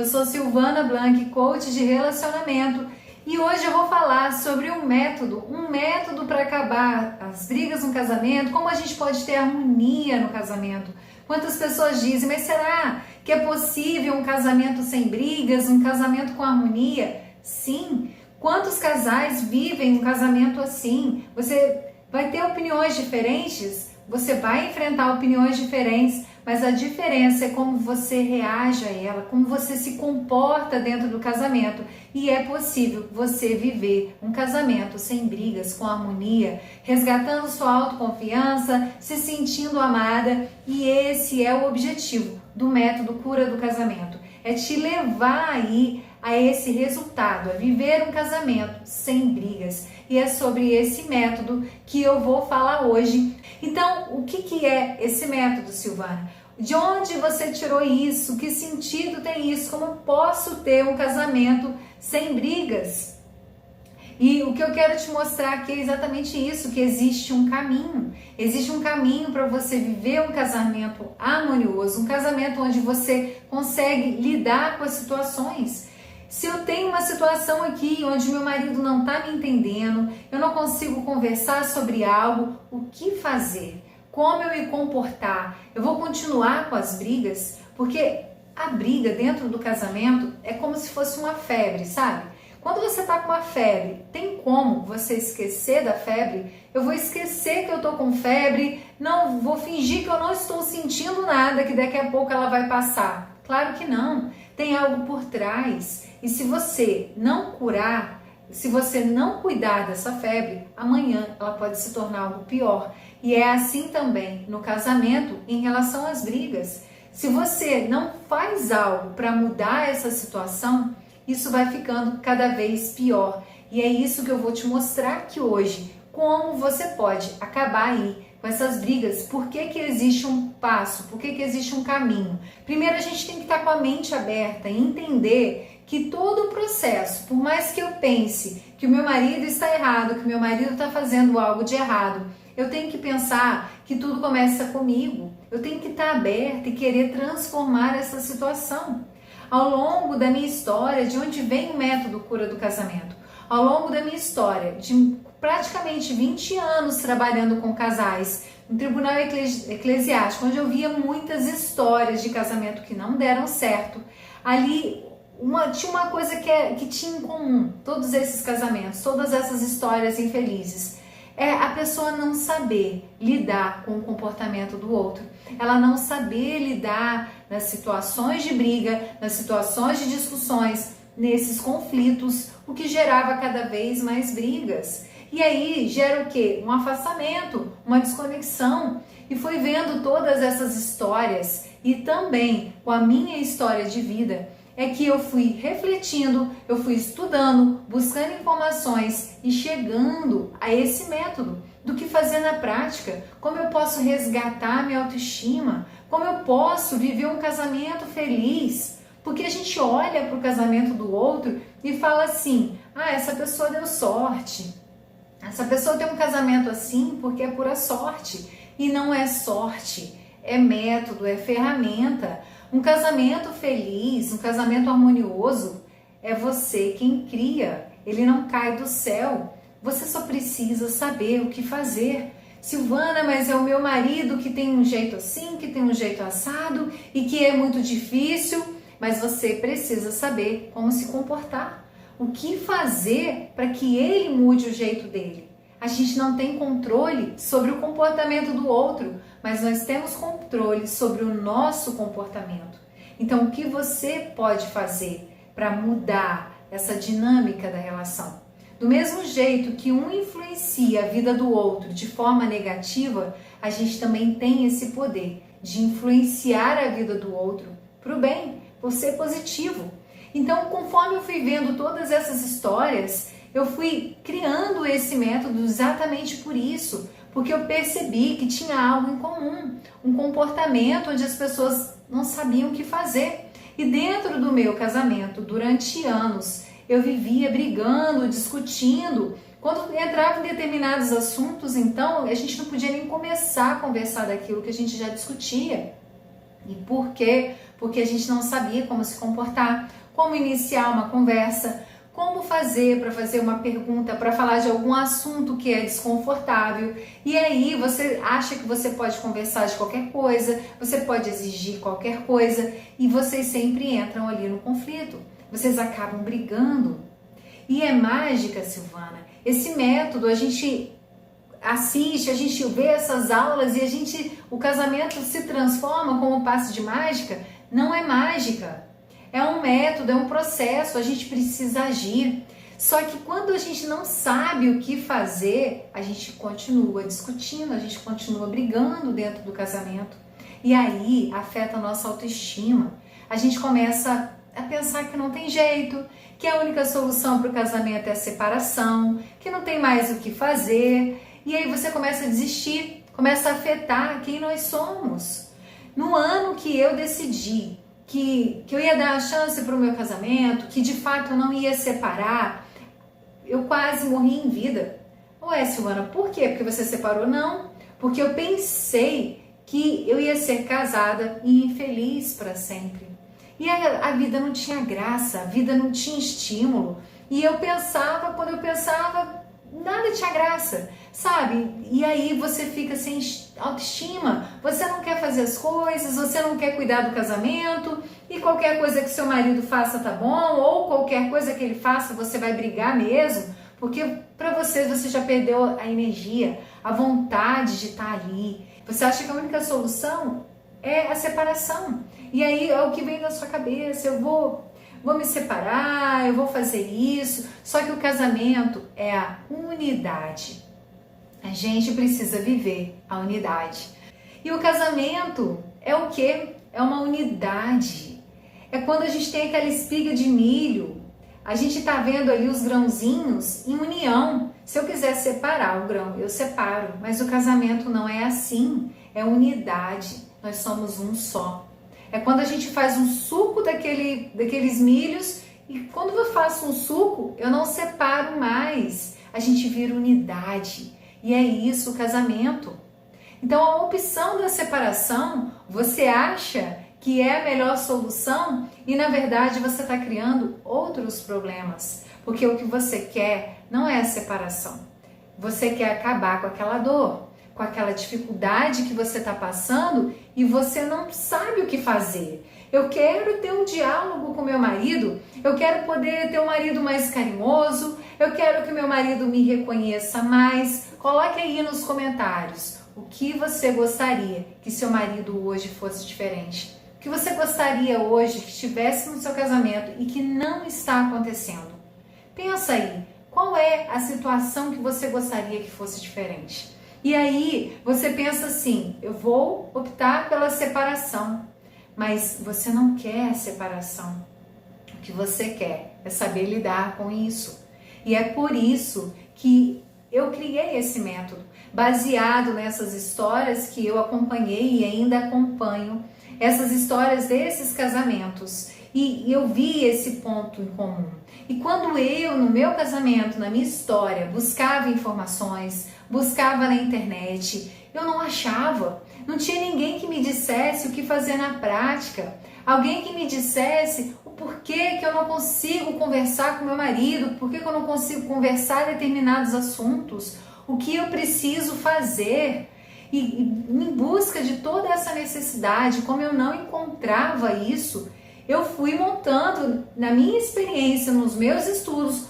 Eu sou Silvana Blanc, coach de relacionamento, e hoje eu vou falar sobre um método para acabar as brigas no casamento, como a gente pode ter harmonia no casamento. Quantas pessoas dizem, mas será que é possível um casamento sem brigas, um casamento com harmonia? Sim. Quantos casais vivem um casamento assim? Você vai ter opiniões diferentes, você vai enfrentar opiniões diferentes, mas a diferença é como você reage a ela, como você se comporta dentro do casamento. E é possível você viver um casamento sem brigas, com harmonia, resgatando sua autoconfiança, se sentindo amada. E esse é o objetivo do método Cura do Casamento. É te levar aí a esse resultado, a viver um casamento sem brigas. E é sobre esse método que eu vou falar hoje. Então, o que é esse método, Silvana? De onde você tirou isso? Que sentido tem isso? Como posso ter um casamento sem brigas? E o que eu quero te mostrar aqui é exatamente isso, que existe um caminho. Existe um caminho para você viver um casamento harmonioso, um casamento onde você consegue lidar com as situações. Se eu tenho uma situação aqui onde meu marido não está me entendendo, eu não consigo conversar sobre algo, o que fazer? Como eu me comportar? Eu vou continuar com as brigas? Porque a briga dentro do casamento é como se fosse uma febre, sabe? Quando você está com uma febre, tem como você esquecer da febre? Eu vou esquecer que eu estou com febre, não vou fingir que eu não estou sentindo nada, que daqui a pouco ela vai passar. Claro que não, tem algo por trás. E se você não curar, se você não cuidar dessa febre, amanhã ela pode se tornar algo pior. E é assim também no casamento em relação às brigas. Se você não faz algo para mudar essa situação, isso vai ficando cada vez pior. E é isso que eu vou te mostrar aqui hoje. Como você pode acabar aí com essas brigas. Por que existe um passo? Por que existe um caminho? Primeiro a gente tem que estar com a mente aberta e entender que todo o processo, por mais que eu pense que o meu marido está errado, que o meu marido está fazendo algo de errado, eu tenho que pensar que tudo começa comigo. Eu tenho que estar aberta e querer transformar essa situação. Ao longo da minha história, de onde vem o método Cura do Casamento? Ao longo da minha história, de praticamente 20 anos trabalhando com casais, no tribunal eclesiástico, onde eu via muitas histórias de casamento que não deram certo, ali tinha uma coisa que tinha em comum, todos esses casamentos, todas essas histórias infelizes. É a pessoa não saber lidar com o comportamento do outro, ela não saber lidar nas situações de briga, nas situações de discussões, nesses conflitos, o que gerava cada vez mais brigas. E aí gera o quê? Um afastamento, uma desconexão. E foi vendo todas essas histórias e também com a minha história de vida, é que eu fui refletindo, eu fui estudando, buscando informações e chegando a esse método do que fazer na prática, como eu posso resgatar minha autoestima, como eu posso viver um casamento feliz, porque a gente olha para o casamento do outro e fala assim, essa pessoa deu sorte, essa pessoa tem um casamento assim porque é pura sorte, e não é sorte, é método, é ferramenta. Um casamento feliz, um casamento harmonioso, é você quem cria, ele não cai do céu. Você só precisa saber o que fazer. Silvana, mas é o meu marido que tem um jeito assim, que tem um jeito assado e que é muito difícil, mas você precisa saber como se comportar. O que fazer para que ele mude o jeito dele? A gente não tem controle sobre o comportamento do outro, mas nós temos controle sobre o nosso comportamento. Então, o que você pode fazer para mudar essa dinâmica da relação? Do mesmo jeito que um influencia a vida do outro de forma negativa, a gente também tem esse poder de influenciar a vida do outro para o bem, por ser positivo. Então, conforme eu fui vendo todas essas histórias, eu fui criando esse método exatamente por isso, porque eu percebi que tinha algo em comum, um comportamento onde as pessoas não sabiam o que fazer. E dentro do meu casamento, durante anos, eu vivia brigando, discutindo. Quando entrava em determinados assuntos, então, a gente não podia nem começar a conversar daquilo que a gente já discutia. E por quê? porque a gente não sabia como se comportar, como iniciar uma conversa, como fazer para fazer uma pergunta, para falar de algum assunto que é desconfortável. E aí você acha que você pode conversar de qualquer coisa, você pode exigir qualquer coisa e vocês sempre entram ali no conflito. Vocês acabam brigando. E é mágica, Silvana. Esse método a gente assiste, a gente vê essas aulas e o casamento se transforma como um passe de mágica. Não é mágica. É um método, é um processo, a gente precisa agir. Só que quando a gente não sabe o que fazer, a gente continua discutindo, a gente continua brigando dentro do casamento. E aí afeta a nossa autoestima. A gente começa a pensar que não tem jeito, que a única solução para o casamento é a separação, que não tem mais o que fazer. E aí você começa a desistir, começa a afetar quem nós somos. No ano que eu decidi que eu ia dar a chance para o meu casamento, que de fato eu não ia separar, eu quase morri em vida. Ué, Silvana, por quê? Porque você separou? Não, porque eu pensei que eu ia ser casada e infeliz para sempre. E a vida não tinha graça, a vida não tinha estímulo. E eu pensava, quando eu pensava, nada tinha graça, sabe? E aí você fica sem autoestima, você não quer fazer as coisas, você não quer cuidar do casamento, e qualquer coisa que seu marido faça tá bom, ou qualquer coisa que ele faça você vai brigar mesmo, porque para você já perdeu a energia, a vontade de estar ali. Você acha que a única solução é a separação. E aí é o que vem na sua cabeça, eu vou me separar, eu vou fazer isso. Só que o casamento é a unidade. A gente precisa viver a unidade. E o casamento é o quê? É uma unidade. É quando a gente tem aquela espiga de milho, a gente tá vendo ali os grãozinhos em união. Se eu quiser separar o grão, eu separo. Mas o casamento não é assim. É unidade. Nós somos um só. É quando a gente faz um suco daqueles milhos e quando eu faço um suco, eu não separo mais. A gente vira unidade. E é isso o casamento. Então a opção da separação, você acha que é a melhor solução e na verdade você está criando outros problemas. Porque o que você quer não é a separação. Você quer acabar com aquela dor, com aquela dificuldade que você está passando e você não sabe o que fazer. Eu quero ter um diálogo com meu marido, eu quero poder ter um marido mais carinhoso, eu quero que meu marido me reconheça mais. Coloque aí nos comentários o que você gostaria que seu marido hoje fosse diferente. O que você gostaria hoje que estivesse no seu casamento e que não está acontecendo. Pensa aí, qual é a situação que você gostaria que fosse diferente? E aí você pensa assim, eu vou optar pela separação, mas você não quer a separação. O que você quer é saber lidar com isso. E é por isso que eu criei esse método, baseado nessas histórias que eu acompanhei e ainda acompanho, essas histórias desses casamentos. E eu vi esse ponto em comum. E quando eu, no meu casamento, na minha história, buscava informações, buscava na internet, eu não achava. Não tinha ninguém que me dissesse o que fazer na prática. Alguém que me dissesse o porquê que eu não consigo conversar com meu marido, porquê que eu não consigo conversar determinados assuntos, o que eu preciso fazer. E em busca de toda essa necessidade, como eu não encontrava isso, eu fui montando na minha experiência, nos meus estudos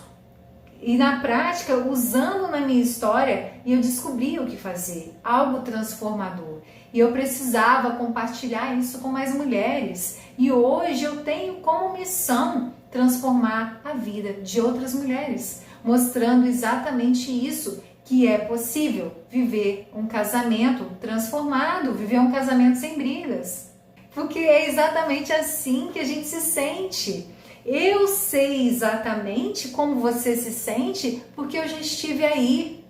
e na prática, usando na minha história, e eu descobri o que fazer, algo transformador. E eu precisava compartilhar isso com mais mulheres. E hoje eu tenho como missão transformar a vida de outras mulheres, mostrando exatamente isso, que é possível viver um casamento transformado, viver um casamento sem brigas. Porque é exatamente assim que a gente se sente. Eu sei exatamente como você se sente porque eu já estive aí.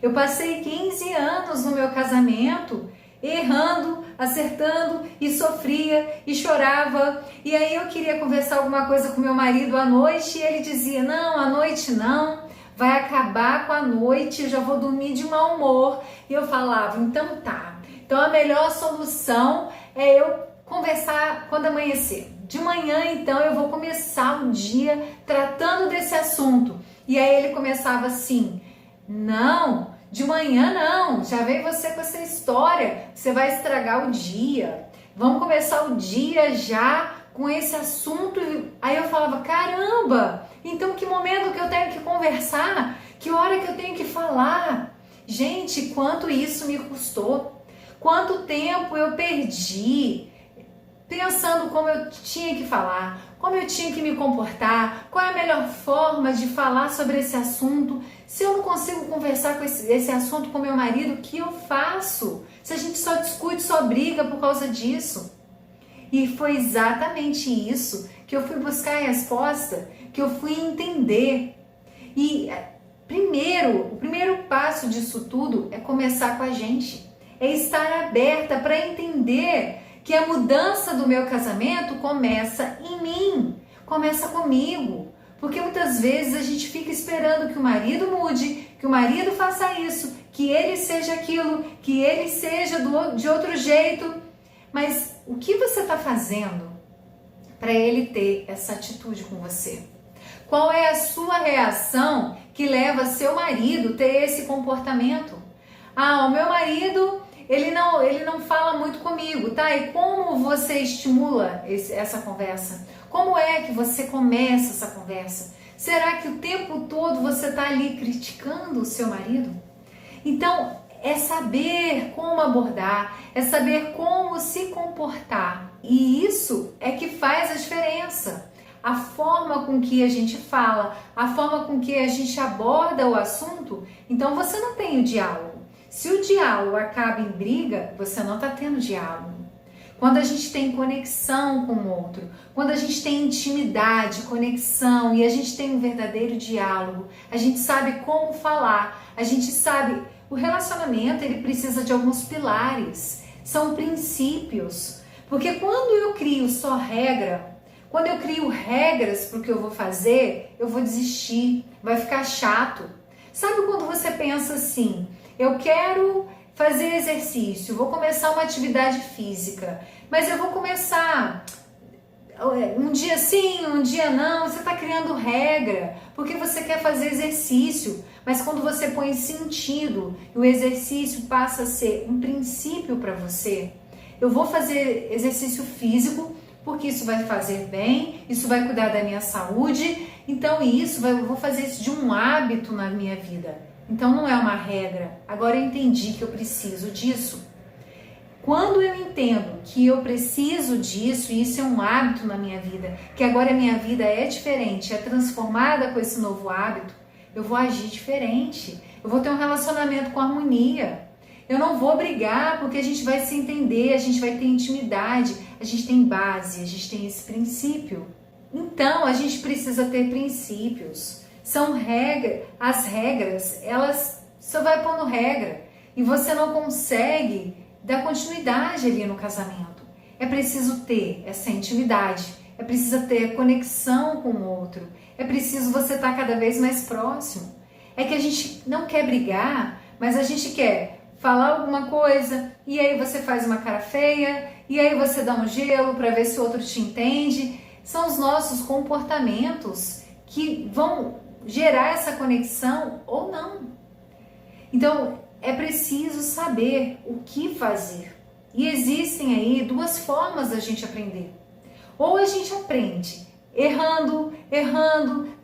Eu passei 15 anos no meu casamento, errando, acertando e sofria e chorava. E aí eu queria conversar alguma coisa com meu marido à noite e ele dizia, não, à noite não, vai acabar com a noite, eu já vou dormir de mau humor. E eu falava, então tá, então a melhor solução é eu conversar quando amanhecer. De manhã, então, eu vou começar o dia tratando desse assunto. E aí ele começava assim: não, de manhã não, já vem você com essa história, você vai estragar o dia. Vamos começar o dia já com esse assunto. Aí eu falava: caramba, então que momento que eu tenho que conversar? Que hora que eu tenho que falar? Gente, quanto isso me custou? Quanto tempo eu perdi pensando como eu tinha que falar, como eu tinha que me comportar, qual é a melhor forma de falar sobre esse assunto. Se eu não consigo conversar com esse assunto com meu marido, o que eu faço? Se a gente só discute, só briga por causa disso. E foi exatamente isso que eu fui buscar a resposta, que eu fui entender. E o primeiro passo disso tudo é começar com a gente, é estar aberta para entender que a mudança do meu casamento começa em mim, começa comigo. Porque muitas vezes a gente fica esperando que o marido mude, que o marido faça isso, que ele seja aquilo, que ele seja de outro jeito. Mas o que você está fazendo para ele ter essa atitude com você? Qual é a sua reação que leva seu marido a ter esse comportamento? Ah, o meu marido, ele não fala muito comigo, tá? E como você estimula essa conversa? Como é que você começa essa conversa? Será que o tempo todo você está ali criticando o seu marido? Então, é saber como abordar, é saber como se comportar. E isso é que faz a diferença. A forma com que a gente fala, a forma com que a gente aborda o assunto, então você não tem o diálogo. Se o diálogo acaba em briga, você não está tendo diálogo. Quando a gente tem conexão com o outro, quando a gente tem intimidade, conexão e a gente tem um verdadeiro diálogo, a gente sabe como falar, a gente sabe, o relacionamento ele precisa de alguns pilares, são princípios, porque quando eu crio só regra, quando eu crio regras para o que eu vou fazer, eu vou desistir, vai ficar chato. Sabe quando você pensa assim, eu quero fazer exercício, vou começar uma atividade física, mas eu vou começar um dia sim, um dia não, você está criando regra, porque você quer fazer exercício, mas quando você põe sentido, o exercício passa a ser um princípio para você. Eu vou fazer exercício físico, porque isso vai fazer bem, isso vai cuidar da minha saúde, então eu vou fazer isso de um hábito na minha vida. Então não é uma regra. Agora eu entendi que eu preciso disso. Quando eu entendo que eu preciso disso, e isso é um hábito na minha vida, que agora a minha vida é diferente, é transformada com esse novo hábito, eu vou agir diferente. Eu vou ter um relacionamento com harmonia. Eu não vou brigar porque a gente vai se entender, a gente vai ter intimidade, a gente tem base, a gente tem esse princípio. Então a gente precisa ter princípios. São regras, as regras, elas só vai pondo regra e você não consegue dar continuidade ali no casamento. É preciso ter essa intimidade, é preciso ter conexão com o outro, é preciso você estar cada vez mais próximo. É que a gente não quer brigar, mas a gente quer falar alguma coisa e aí você faz uma cara feia e aí você dá um gelo para ver se o outro te entende. São os nossos comportamentos que vão gerar essa conexão ou não. Então, é preciso saber o que fazer. E existem aí duas formas da gente aprender. Ou a gente aprende errando,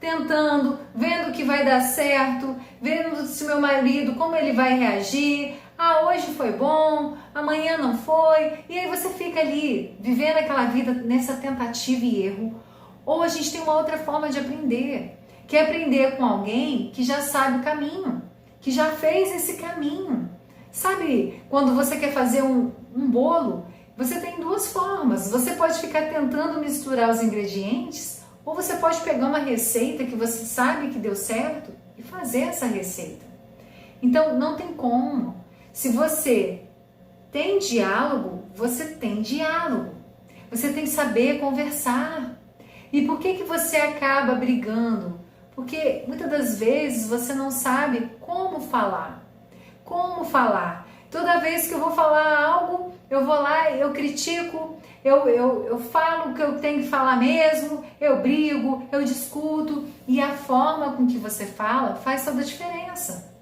tentando, vendo que vai dar certo, vendo se meu marido, como ele vai reagir. Ah, hoje foi bom, amanhã não foi. E aí você fica ali, vivendo aquela vida nessa tentativa e erro. Ou a gente tem uma outra forma de aprender, que é aprender com alguém que já sabe o caminho, que já fez esse caminho. Sabe, quando você quer fazer um bolo, você tem duas formas. Você pode ficar tentando misturar os ingredientes, ou você pode pegar uma receita que você sabe que deu certo e fazer essa receita. Então, não tem como. Se você tem diálogo, você tem diálogo. Você tem que saber conversar. E por que você acaba brigando? Porque muitas das vezes você não sabe como falar. Como falar? Toda vez que eu vou falar algo, eu vou lá, eu critico, eu falo o que eu tenho que falar mesmo, eu brigo, eu discuto, e a forma com que você fala faz toda a diferença.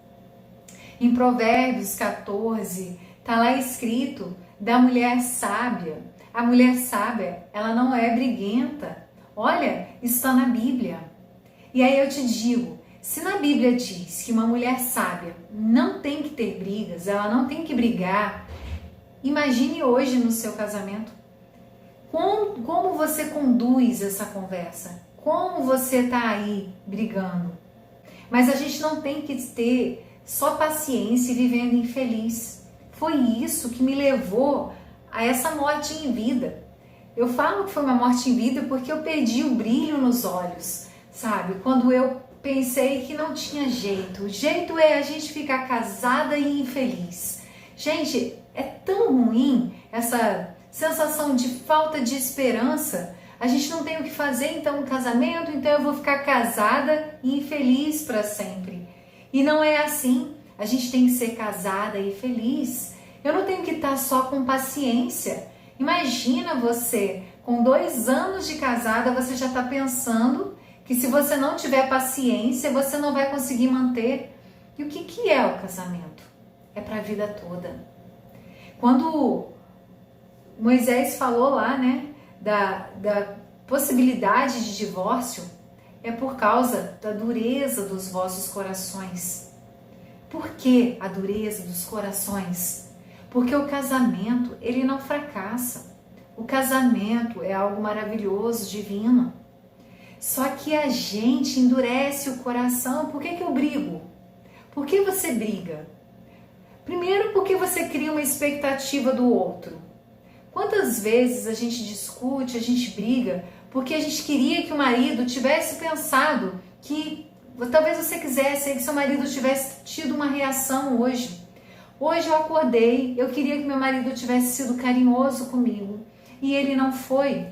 Em Provérbios 14, está lá escrito da mulher sábia. A mulher sábia, ela não é briguenta. Olha, isso está na Bíblia. E aí eu te digo, se na Bíblia diz que uma mulher sábia não tem que ter brigas, ela não tem que brigar, imagine hoje no seu casamento. Como você conduz essa conversa? Como você está aí brigando? Mas a gente não tem que ter só paciência e vivendo infeliz. Foi isso que me levou a essa morte em vida. Eu falo que foi uma morte em vida porque eu perdi o brilho nos olhos, sabe? Quando eu pensei que não tinha jeito. O jeito é a gente ficar casada e infeliz. Gente, é tão ruim essa sensação de falta de esperança. A gente não tem o que fazer então no casamento, então eu vou ficar casada e infeliz para sempre. E não é assim. A gente tem que ser casada e feliz. Eu não tenho que estar só com paciência. Imagina você, com 2 anos de casada, você já está pensando que se você não tiver paciência, você não vai conseguir manter. E o que é o casamento? É para a vida toda. Quando Moisés falou lá, né, da possibilidade de divórcio, é por causa da dureza dos vossos corações. Por que a dureza dos corações? Porque o casamento, ele não fracassa. O casamento é algo maravilhoso, divino. Só que a gente endurece o coração. Por que eu brigo? Por que você briga? Primeiro, porque você cria uma expectativa do outro. Quantas vezes a gente discute, a gente briga, porque a gente queria que o marido tivesse pensado que, talvez você quisesse que seu marido tivesse tido uma reação hoje. Hoje eu acordei, eu queria que meu marido tivesse sido carinhoso comigo e ele não foi.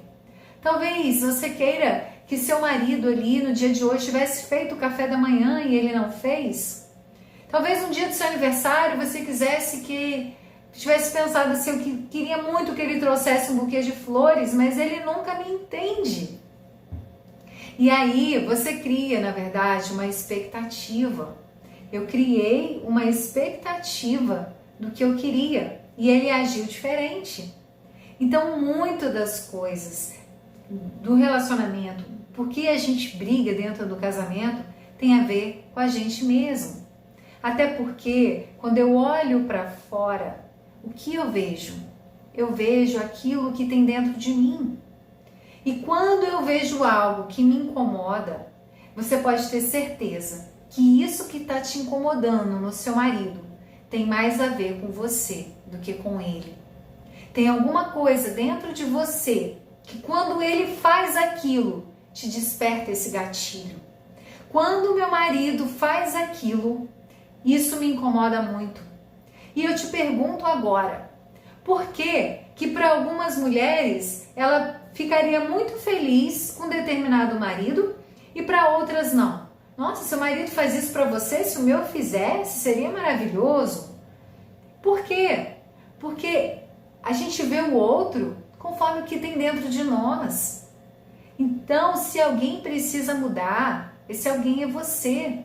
Talvez você queira que seu marido ali no dia de hoje tivesse feito o café da manhã e ele não fez. Talvez no dia do seu aniversário você quisesse que tivesse pensado assim, eu queria muito que ele trouxesse um buquê de flores, mas ele nunca me entende. E aí você cria, na verdade, uma expectativa. Eu criei uma expectativa do que eu queria e ele agiu diferente. Então, muito das coisas do relacionamento, por que a gente briga dentro do casamento, tem a ver com a gente mesmo. Até porque, quando eu olho para fora, o que eu vejo? Eu vejo aquilo que tem dentro de mim. E quando eu vejo algo que me incomoda, você pode ter certeza que isso que está te incomodando no seu marido tem mais a ver com você do que com ele. Tem alguma coisa dentro de você que quando ele faz aquilo, te desperta esse gatilho. Quando meu marido faz aquilo, isso me incomoda muito. E eu te pergunto agora, por que para algumas mulheres ela ficaria muito feliz com determinado marido e para outras não? Nossa, seu marido faz isso para você, se o meu fizesse, seria maravilhoso. Por quê? Porque a gente vê o outro conforme o que tem dentro de nós. Então, se alguém precisa mudar, esse alguém é você.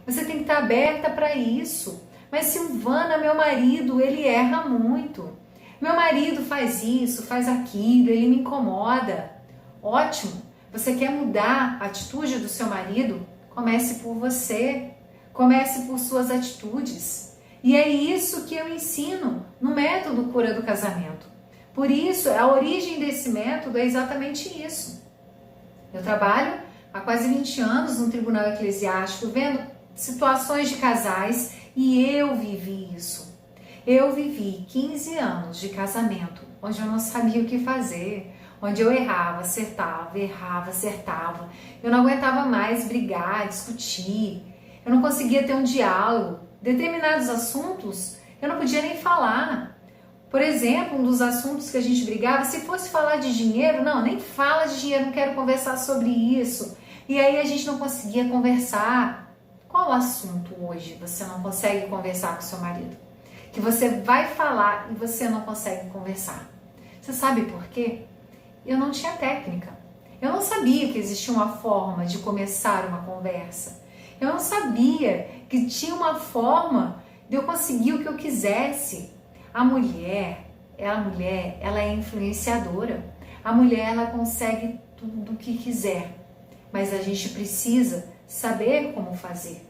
Você tem que estar aberta para isso. Mas Silvana, meu marido, ele erra muito. Meu marido faz isso, faz aquilo, ele me incomoda. Ótimo. Você quer mudar a atitude do seu marido? Comece por você. Comece por suas atitudes. E é isso que eu ensino no método Cura do Casamento. Por isso, a origem desse método é exatamente isso. Eu trabalho há quase 20 anos no Tribunal Eclesiástico, vendo situações de casais e eu vivi isso. Eu vivi 15 anos de casamento, onde eu não sabia o que fazer, onde eu errava, acertava. Eu não aguentava mais brigar, discutir. Eu não conseguia ter um diálogo. Determinados assuntos eu não podia nem falar. Por exemplo, um dos assuntos que a gente brigava, se fosse falar de dinheiro, não, nem fala de dinheiro, não quero conversar sobre isso. E aí a gente não conseguia conversar. Qual assunto hoje você não consegue conversar com seu marido? Que você vai falar e você não consegue conversar. Você sabe por quê? Eu não tinha técnica. Eu não sabia que existia uma forma de começar uma conversa. Eu não sabia que tinha uma forma de eu conseguir o que eu quisesse. A mulher, ela é influenciadora. A mulher, ela consegue tudo o que quiser. Mas a gente precisa saber como fazer.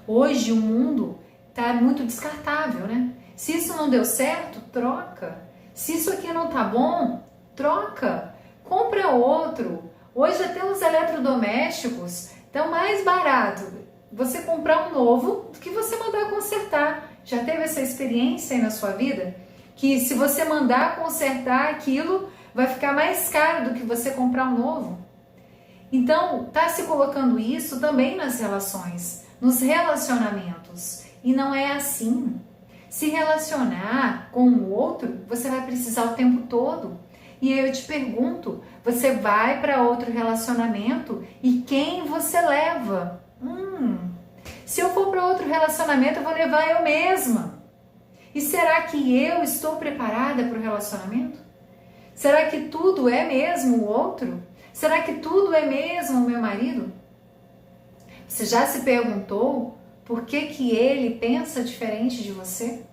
Hoje o mundo está muito descartável, né? Se isso não deu certo, troca. Se isso aqui não tá bom, troca. Compra outro. Hoje até os eletrodomésticos estão mais barato você comprar um novo do que você mandar consertar. Já teve essa experiência aí na sua vida? Que se você mandar consertar aquilo, vai ficar mais caro do que você comprar um novo? Então, tá se colocando isso também nas relações, nos relacionamentos. E não é assim. Se relacionar com o outro, você vai precisar o tempo todo. E eu te pergunto, você vai para outro relacionamento e quem você leva? Se eu for para outro relacionamento, eu vou levar eu mesma. E será que eu estou preparada para o relacionamento? Será que tudo é mesmo o outro? Será que tudo é mesmo o meu marido? Você já se perguntou por que ele pensa diferente de você?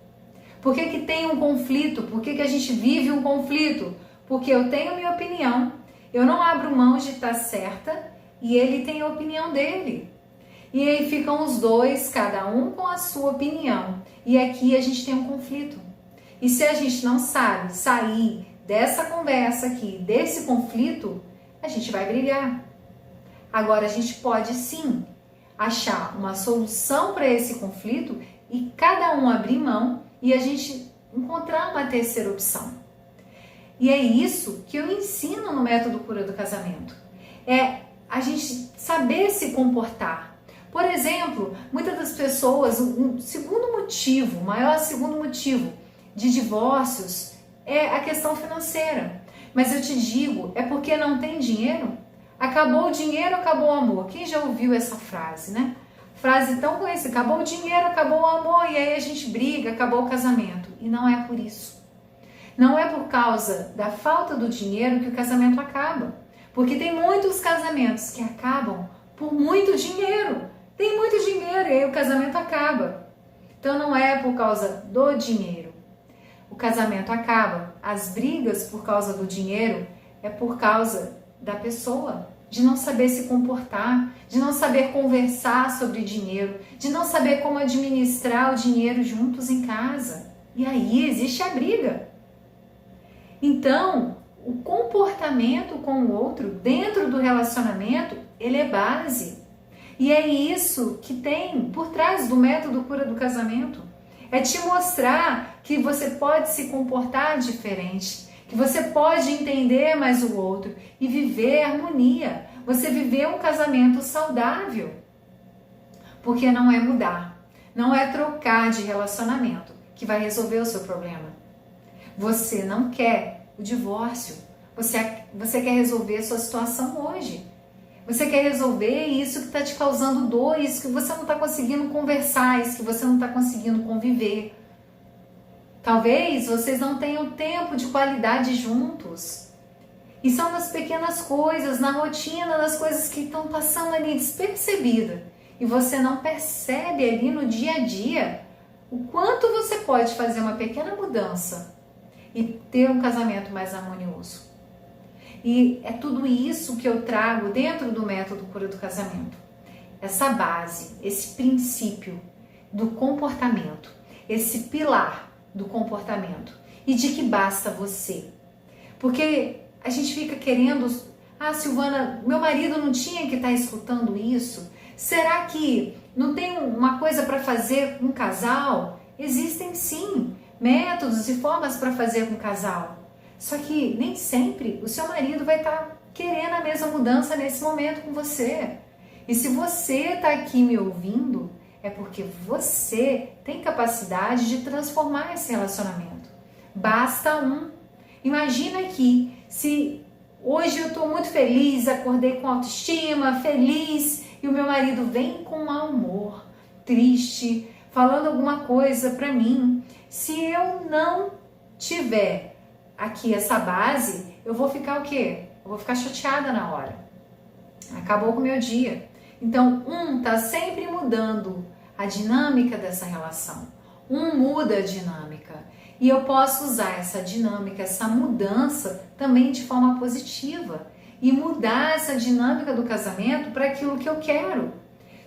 Por que tem um conflito? Por que a gente vive um conflito? Porque eu tenho minha opinião, eu não abro mão de estar certa e ele tem a opinião dele. E aí ficam os dois, cada um com a sua opinião. E aqui a gente tem um conflito. E se a gente não sabe sair dessa conversa aqui, desse conflito, a gente vai brigar. Agora a gente pode sim achar uma solução para esse conflito e cada um abrir mão e a gente encontrar uma terceira opção. E é isso que eu ensino no método Cura do Casamento. É a gente saber se comportar. Por exemplo, muitas das pessoas, o maior segundo motivo de divórcios é a questão financeira. Mas eu te digo, é porque não tem dinheiro? Acabou o dinheiro, acabou o amor. Quem já ouviu essa frase, né? Frase tão conhecida, acabou o dinheiro, acabou o amor, e aí a gente briga, acabou o casamento. E não é por isso. Não é por causa da falta do dinheiro que o casamento acaba. Porque tem muitos casamentos que acabam por muito dinheiro. Tem muito dinheiro e aí o casamento acaba. Então não é por causa do dinheiro. O casamento acaba. As brigas por causa do dinheiro é por causa da pessoa, de não saber se comportar, de não saber conversar sobre dinheiro, de não saber como administrar o dinheiro juntos em casa. E aí existe a briga. Então, o comportamento com o outro dentro do relacionamento, ele é base. E é isso que tem por trás do método Cura do Casamento. É te mostrar que você pode se comportar diferente, que você pode entender mais o outro e viver harmonia. Você viver um casamento saudável. Porque não é mudar, não é trocar de relacionamento que vai resolver o seu problema. Você não quer o divórcio, você quer resolver a sua situação hoje. Você quer resolver isso que está te causando dor, isso que você não está conseguindo conversar, isso que você não está conseguindo conviver. Talvez vocês não tenham tempo de qualidade juntos. E são nas pequenas coisas, na rotina, das coisas que estão passando ali despercebida. E você não percebe ali no dia a dia o quanto você pode fazer uma pequena mudança e ter um casamento mais harmonioso. E é tudo isso que eu trago dentro do método Cura do Casamento. Essa base, esse princípio do comportamento, esse pilar do comportamento e de que basta você. Porque a gente fica querendo, Silvana, meu marido não tinha que estar escutando isso? Será que não tem uma coisa para fazer com o casal? Existem sim métodos e formas para fazer com o casal. Só que nem sempre o seu marido vai estar querendo a mesma mudança nesse momento com você. E se você está aqui me ouvindo, é porque você tem capacidade de transformar esse relacionamento. Basta um. Imagina aqui, se hoje eu estou muito feliz, acordei com autoestima, feliz, e o meu marido vem com mau humor, triste, falando alguma coisa para mim. Se eu não tiver aqui essa base, eu vou ficar o quê? Eu vou ficar chateada na hora. Acabou com o meu dia. Então, tá sempre mudando a dinâmica dessa relação. Muda a dinâmica. E eu posso usar essa dinâmica, essa mudança também de forma positiva. E mudar essa dinâmica do casamento para aquilo que eu quero.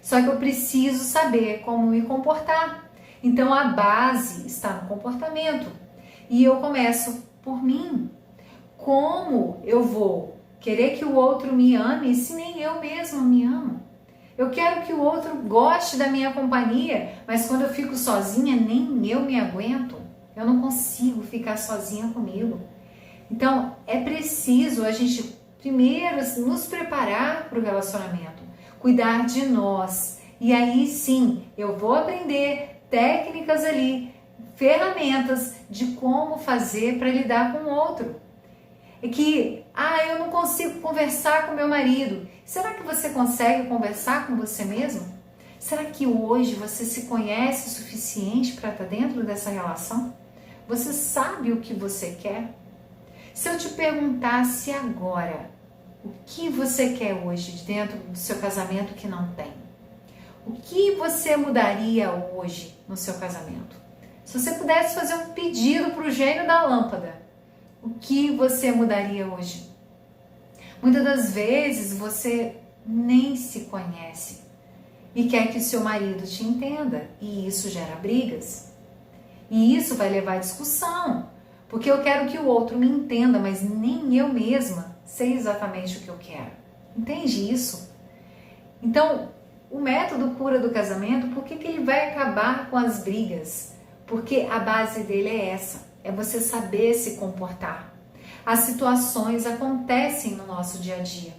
Só que eu preciso saber como me comportar. Então, a base está no comportamento. E eu começo por mim. Como eu vou querer que o outro me ame se nem eu mesma me amo? Eu quero que o outro goste da minha companhia, mas quando eu fico sozinha, nem eu me aguento. Eu não consigo ficar sozinha comigo. Então, é preciso a gente primeiro nos preparar para o relacionamento, cuidar de nós. E aí sim, eu vou aprender técnicas ali, ferramentas de como fazer para lidar com o outro. É que, eu não consigo conversar com meu marido. Será que você consegue conversar com você mesmo? Será que hoje você se conhece o suficiente para estar dentro dessa relação? Você sabe o que você quer? Se eu te perguntasse agora, o que você quer hoje dentro do seu casamento que não tem? O que você mudaria hoje no seu casamento? Se você pudesse fazer um pedido para o gênio da lâmpada, o que você mudaria hoje? Muitas das vezes você nem se conhece e quer que o seu marido te entenda, e isso gera brigas. E isso vai levar à discussão, porque eu quero que o outro me entenda, mas nem eu mesma sei exatamente o que eu quero. Entende isso? Então, o método cura do casamento, por que ele vai acabar com as brigas? Porque a base dele é essa. É você saber se comportar. As situações acontecem no nosso dia a dia.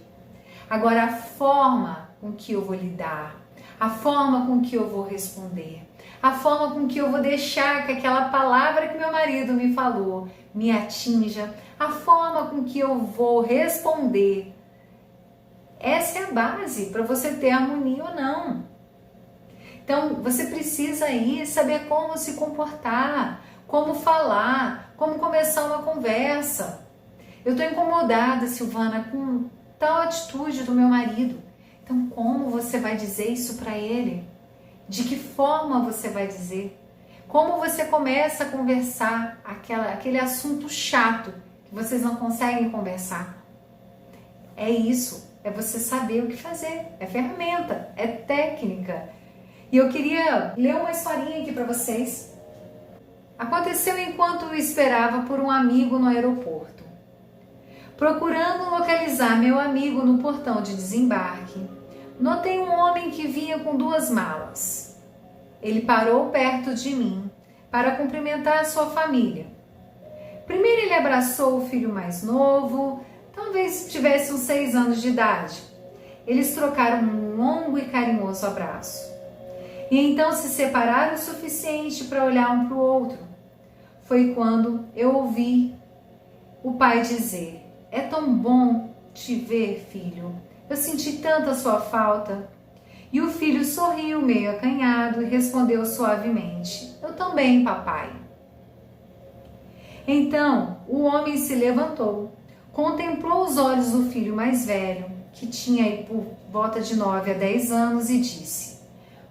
Agora, a forma com que eu vou lidar, a forma com que eu vou responder, a forma com que eu vou deixar que aquela palavra que meu marido me falou me atinja, a forma com que eu vou responder, essa é a base para você ter harmonia ou não. Então, você precisa aí saber como se comportar, como falar, como começar uma conversa. Eu estou incomodada, Silvana, com tal atitude do meu marido. Então, como você vai dizer isso para ele? De que forma você vai dizer? Como você começa a conversar aquele assunto chato que vocês não conseguem conversar? É isso, é você saber o que fazer. É ferramenta, é técnica. E eu queria ler uma historinha aqui para vocês. Aconteceu enquanto eu esperava por um amigo no aeroporto. Procurando localizar meu amigo no portão de desembarque, notei um homem que vinha com 2 malas. Ele parou perto de mim para cumprimentar sua família. Primeiro ele abraçou o filho mais novo, talvez tivesse uns 6 anos de idade. Eles trocaram um longo e carinhoso abraço. E então se separaram o suficiente para olhar um para o outro. Foi quando eu ouvi o pai dizer: "É tão bom te ver, filho. Eu senti tanta sua falta." E o filho sorriu meio acanhado e respondeu suavemente: "Eu também, papai." Então o homem se levantou, contemplou os olhos do filho mais velho, que tinha aí por volta de 9 a 10 anos, e disse: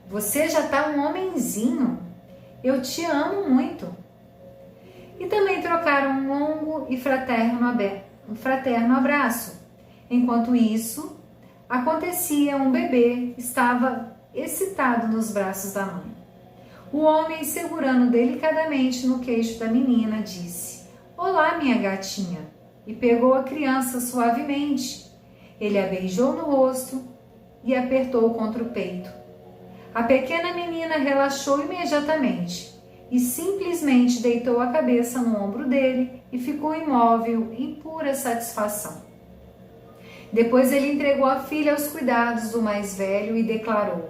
"Você já está um homenzinho. Eu te amo muito." E também trocaram um longo e fraterno abraço. Enquanto isso acontecia, um bebê estava excitado nos braços da mãe. O homem, segurando delicadamente no queixo da menina, disse: "Olá, minha gatinha," e pegou a criança suavemente. Ele a beijou no rosto e apertou contra o peito. A pequena menina relaxou imediatamente e simplesmente deitou a cabeça no ombro dele e ficou imóvel em pura satisfação. Depois ele entregou a filha aos cuidados do mais velho e declarou: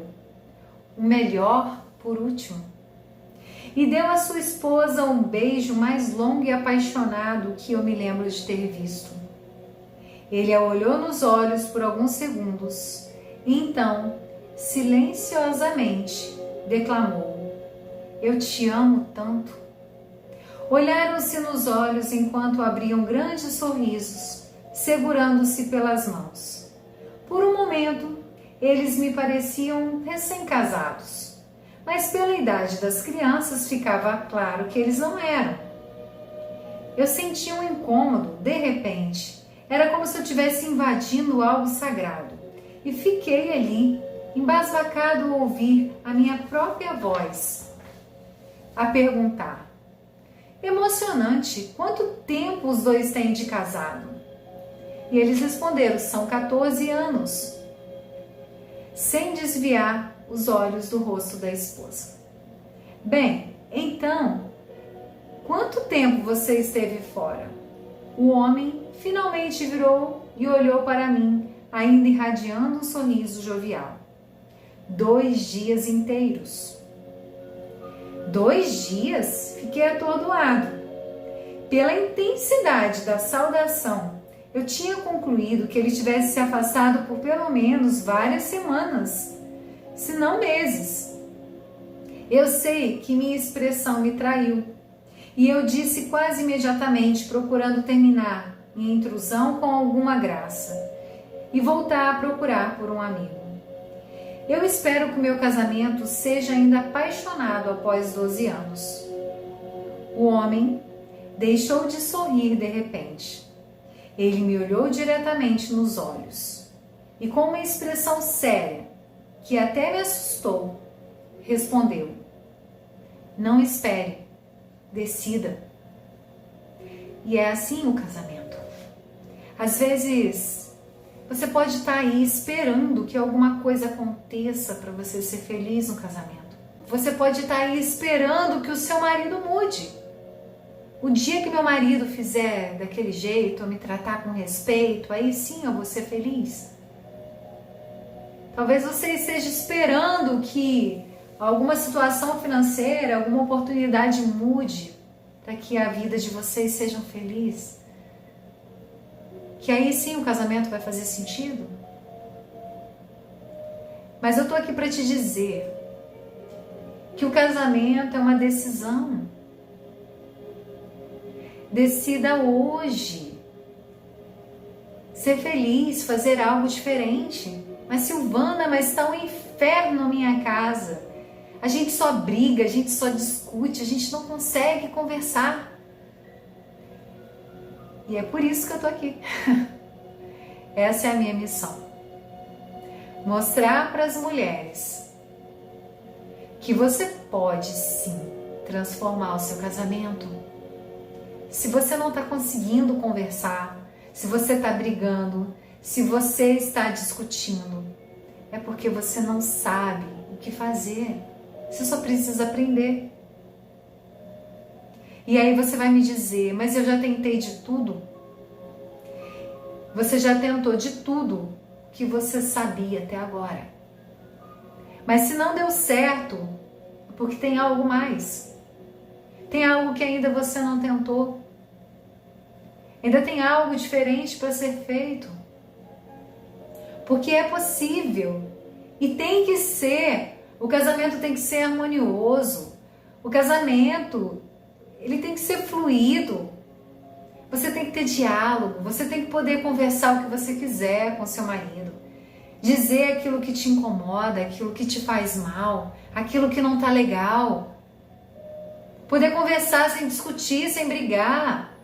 "O melhor por último." E deu à sua esposa um beijo mais longo e apaixonado que eu me lembro de ter visto. Ele a olhou nos olhos por alguns segundos e então, silenciosamente, declamou: "Eu te amo tanto." Olharam-se nos olhos enquanto abriam grandes sorrisos, segurando-se pelas mãos. Por um momento, eles me pareciam recém-casados, mas pela idade das crianças ficava claro que eles não eram. Eu sentia um incômodo, de repente. Era como se eu estivesse invadindo algo sagrado. E fiquei ali, embasbacado ao ouvir a minha própria voz a perguntar: emocionante, quanto tempo os dois têm de casado? E eles responderam: são 14 anos. Sem desviar os olhos do rosto da esposa. Bem, então, quanto tempo você esteve fora? O homem finalmente virou e olhou para mim, ainda irradiando um sorriso jovial. 2 dias inteiros. 2 dias? Fiquei atordoado. Pela intensidade da saudação, eu tinha concluído que ele tivesse se afastado por pelo menos várias semanas, se não meses. Eu sei que minha expressão me traiu, e eu disse quase imediatamente, procurando terminar minha intrusão com alguma graça e voltar a procurar por um amigo. Eu espero que o meu casamento seja ainda apaixonado após 12 anos. O homem deixou de sorrir de repente. Ele me olhou diretamente nos olhos e, com uma expressão séria, que até me assustou, respondeu: não espere, decida. E é assim o casamento. Às vezes, você pode estar aí esperando que alguma coisa aconteça para você ser feliz no casamento. Você pode estar aí esperando que o seu marido mude. O dia que meu marido fizer daquele jeito, ou me tratar com respeito, aí sim eu vou ser feliz. Talvez você esteja esperando que alguma situação financeira, alguma oportunidade mude para que a vida de vocês seja feliz. Que aí sim o casamento vai fazer sentido. Mas eu tô aqui para te dizer que o casamento é uma decisão. Decida hoje ser feliz, fazer algo diferente. Mas Silvana, mas está um inferno na minha casa. A gente só briga, a gente só discute, a gente não consegue conversar. E é por isso que eu tô aqui. Essa é a minha missão. Mostrar para as mulheres que você pode sim transformar o seu casamento. Se você não está conseguindo conversar, se você está brigando, se você está discutindo, é porque você não sabe o que fazer. Você só precisa aprender. E aí você vai me dizer: mas eu já tentei de tudo. Você já tentou de tudo que você sabia até agora. Mas se não deu certo, é porque tem algo mais. Tem algo que ainda você não tentou. Ainda tem algo diferente para ser feito. Porque é possível. E tem que ser. O casamento tem que ser harmonioso. O casamento, ele tem que ser fluido. Você tem que ter diálogo. Você tem que poder conversar o que você quiser com seu marido. Dizer aquilo que te incomoda, aquilo que te faz mal, aquilo que não está legal. Poder conversar sem discutir, sem brigar.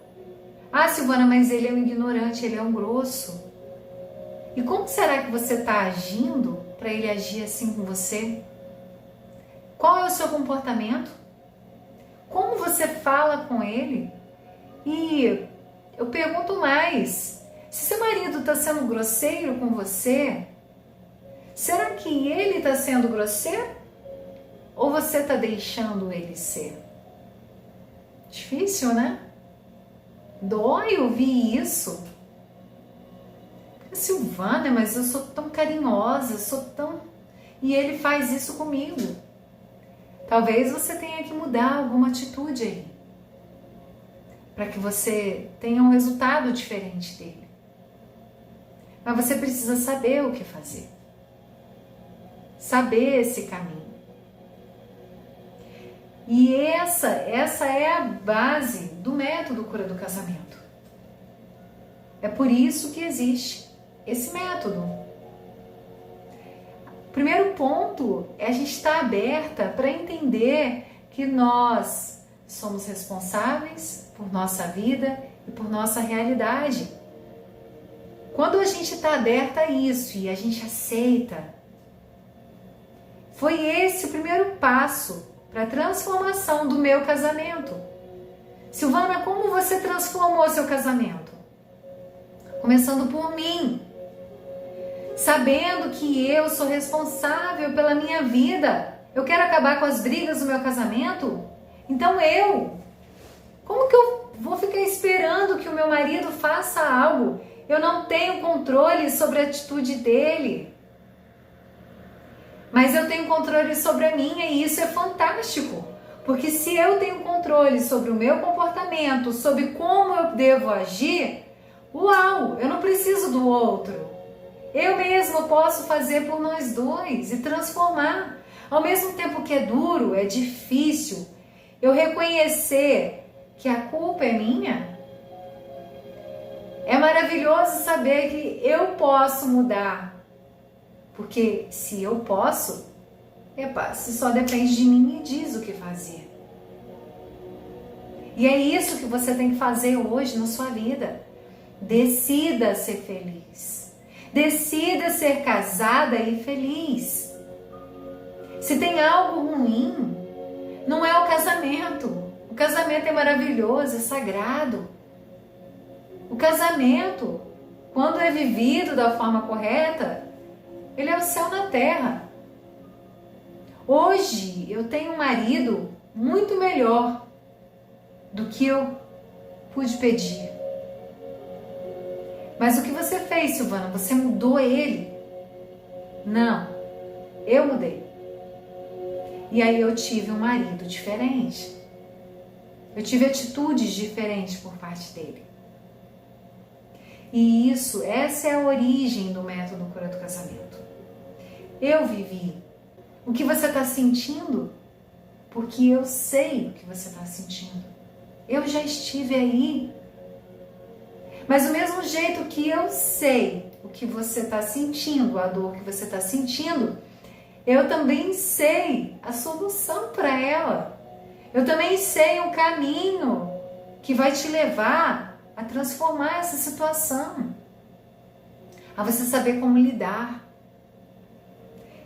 Ah, Silvana, mas ele é um ignorante, ele é um grosso. E como será que você está agindo para ele agir assim com você? Qual é o seu comportamento? Como você fala com ele? E eu pergunto mais, se seu marido está sendo grosseiro com você, será que ele está sendo grosseiro? Ou você está deixando ele ser? Difícil, né? Dói ouvir isso. Silvana, mas eu sou tão carinhosa, sou tão... E ele faz isso comigo. Talvez você tenha que mudar alguma atitude aí, para que você tenha um resultado diferente dele. Mas você precisa saber o que fazer. Saber esse caminho. E essa é a base do método Cura do Casamento. É por isso que existe esse método. O primeiro ponto é a gente estar aberta para entender que nós somos responsáveis por nossa vida e por nossa realidade. Quando a gente está aberta a isso e a gente aceita, foi esse o primeiro passo para a transformação do meu casamento. Silvana, como você transformou seu casamento? Começando por mim, sabendo que eu sou responsável pela minha vida. Eu quero acabar com as brigas do meu casamento? Então como que eu vou ficar esperando que o meu marido faça algo? Eu não tenho controle sobre a atitude dele. Mas eu tenho controle sobre a minha e isso é fantástico. Porque se eu tenho controle sobre o meu comportamento, sobre como eu devo agir, uau, eu não preciso do outro. Eu mesmo posso fazer por nós dois e transformar. Ao mesmo tempo que é duro, é difícil, eu reconhecer que a culpa é minha. É maravilhoso saber que eu posso mudar. Porque se eu posso, se só depende de mim, me diz o que fazer. E é isso que você tem que fazer hoje na sua vida. Decida ser feliz. Decida ser casada e feliz. Se tem algo ruim, não é o casamento. O casamento é maravilhoso, é sagrado. O casamento, quando é vivido da forma correta, ele é o céu na terra. Hoje eu tenho um marido muito melhor do que eu pude pedir. Mas o que você fez, Silvana? Você mudou ele? Não, eu mudei. E aí eu tive um marido diferente. Eu tive atitudes diferentes por parte dele. E essa é a origem do método Cura do Casamento. Eu vivi. O que você está sentindo? Porque eu sei o que você está sentindo. Eu já estive aí. Mas do mesmo jeito que eu sei o que você está sentindo, a dor que você está sentindo, eu também sei a solução para ela. Eu também sei o caminho que vai te levar a transformar essa situação, a você saber como lidar.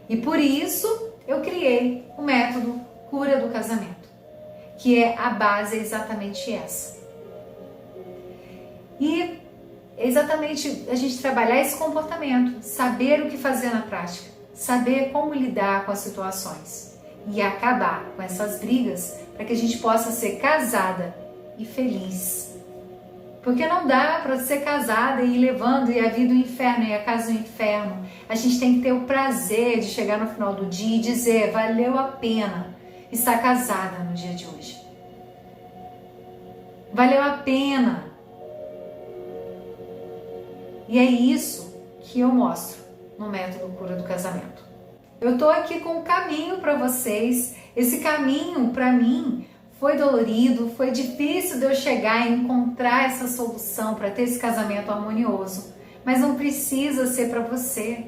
E por isso eu criei o método Cura do Casamento, que é a base exatamente essa. E exatamente a gente trabalhar esse comportamento, saber o que fazer na prática, saber como lidar com as situações e acabar com essas brigas para que a gente possa ser casada e feliz. Porque não dá para ser casada e ir levando e a vida do inferno e a casa do inferno. A gente tem que ter o prazer de chegar no final do dia e dizer: valeu a pena estar casada no dia de hoje. Valeu a pena. E é isso que eu mostro no método Cura do Casamento. Eu tô aqui com um caminho para vocês. Esse caminho, para mim, foi dolorido, foi difícil de eu chegar e encontrar essa solução para ter esse casamento harmonioso. Mas não precisa ser para você.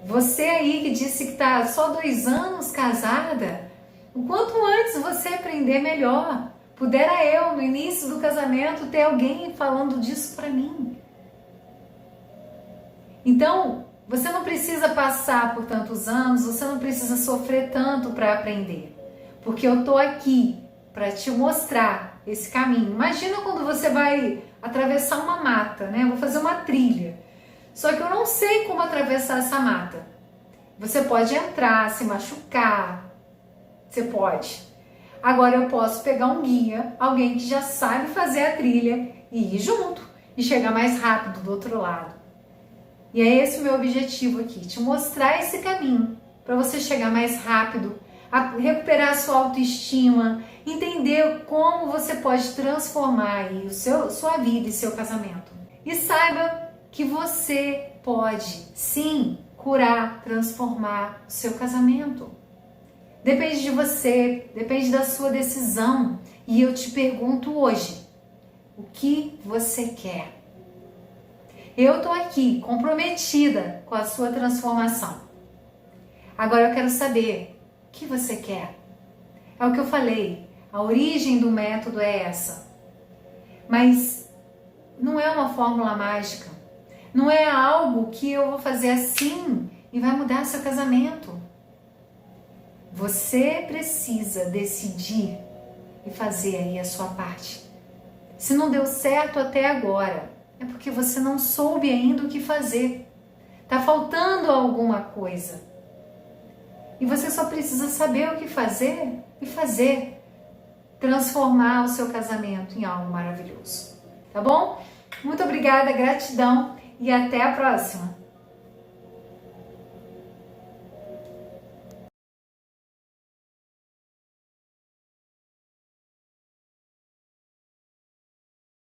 Você aí que disse que está só 2 anos casada, o quanto antes você aprender, melhor. Pudera eu, no início do casamento, ter alguém falando disso para mim. Então, você não precisa passar por tantos anos, você não precisa sofrer tanto para aprender. Porque eu tô aqui para te mostrar esse caminho. Imagina quando você vai atravessar uma mata, né? Eu vou fazer uma trilha. Só que eu não sei como atravessar essa mata. Você pode entrar, se machucar. Você pode. Agora eu posso pegar um guia, alguém que já sabe fazer a trilha e ir junto e chegar mais rápido do outro lado. E é esse o meu objetivo aqui, te mostrar esse caminho para você chegar mais rápido, a recuperar a sua autoestima, entender como você pode transformar aí sua vida e seu casamento. E saiba que você pode, sim, curar, transformar o seu casamento. Depende de você, depende da sua decisão. E eu te pergunto hoje, o que você quer? Eu tô aqui, comprometida com a sua transformação. Agora eu quero saber, o que você quer? É o que eu falei, a origem do método é essa. Mas não é uma fórmula mágica. Não é algo que eu vou fazer assim e vai mudar seu casamento. Você precisa decidir e fazer aí a sua parte. Se não deu certo até agora, é porque você não soube ainda o que fazer. Tá faltando alguma coisa. E você só precisa saber o que fazer e fazer. Transformar o seu casamento em algo maravilhoso. Tá bom? Muito obrigada, gratidão e até a próxima!